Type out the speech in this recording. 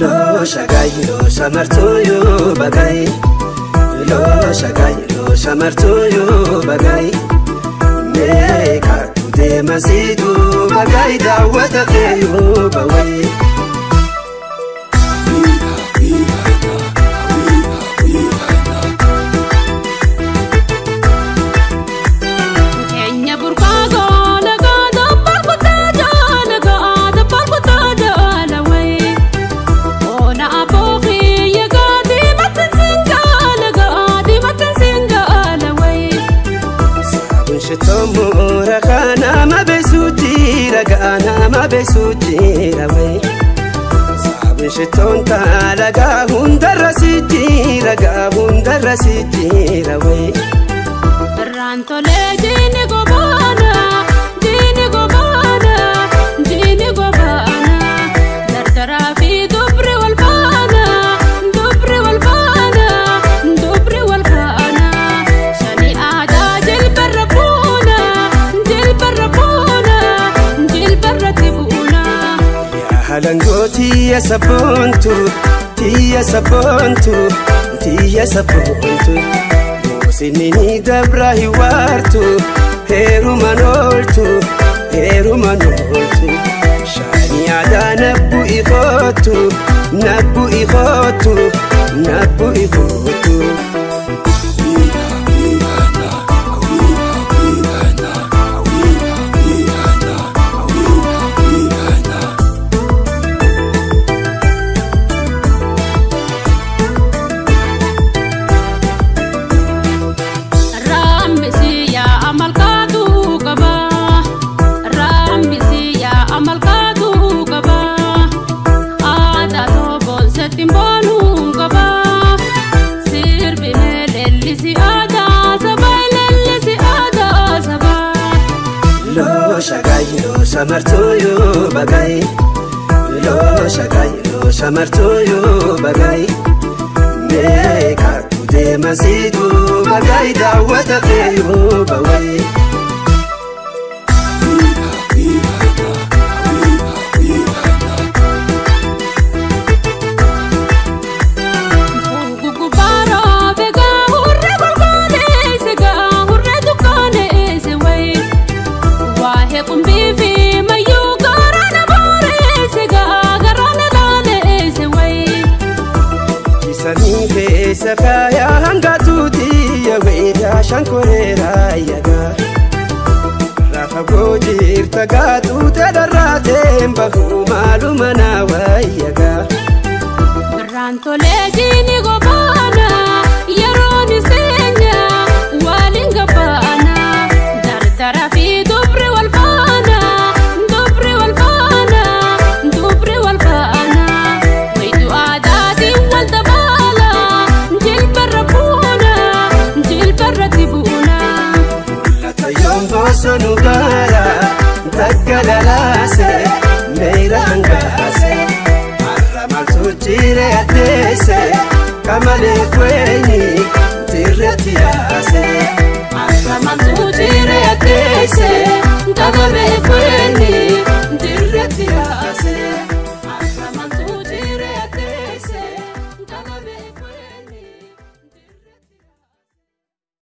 Lo shamartoyo bagay Lo shamartoyo bagay Meka tude masidu bagay dawata kayo baway Ragana ma besujira we Sabin shiton ta laga hundara sijira we Ranto le jini gobana Dardara fi dubri wal fana Shani aada jil barrabuna Halangoti ya sabontu Musinini dabra hiwartu Heru manoltu Shani ada nabu ikhotu Lo shamartoyo bagay Lo shamartoyo bagay Meka tude masidu bagay dawata kayo baway Sakaya hanga tuti ya weda shankorera yaga Rafa gojir tagatu tadarate mbahu malumana wayaga Ranto le jini gobana Yaroni senya walinga bana Dardara fi dubri wal fana Waitu adati wal tabala Sonugara Tagalalase Meirangase Arramal sujire atese Kamale fue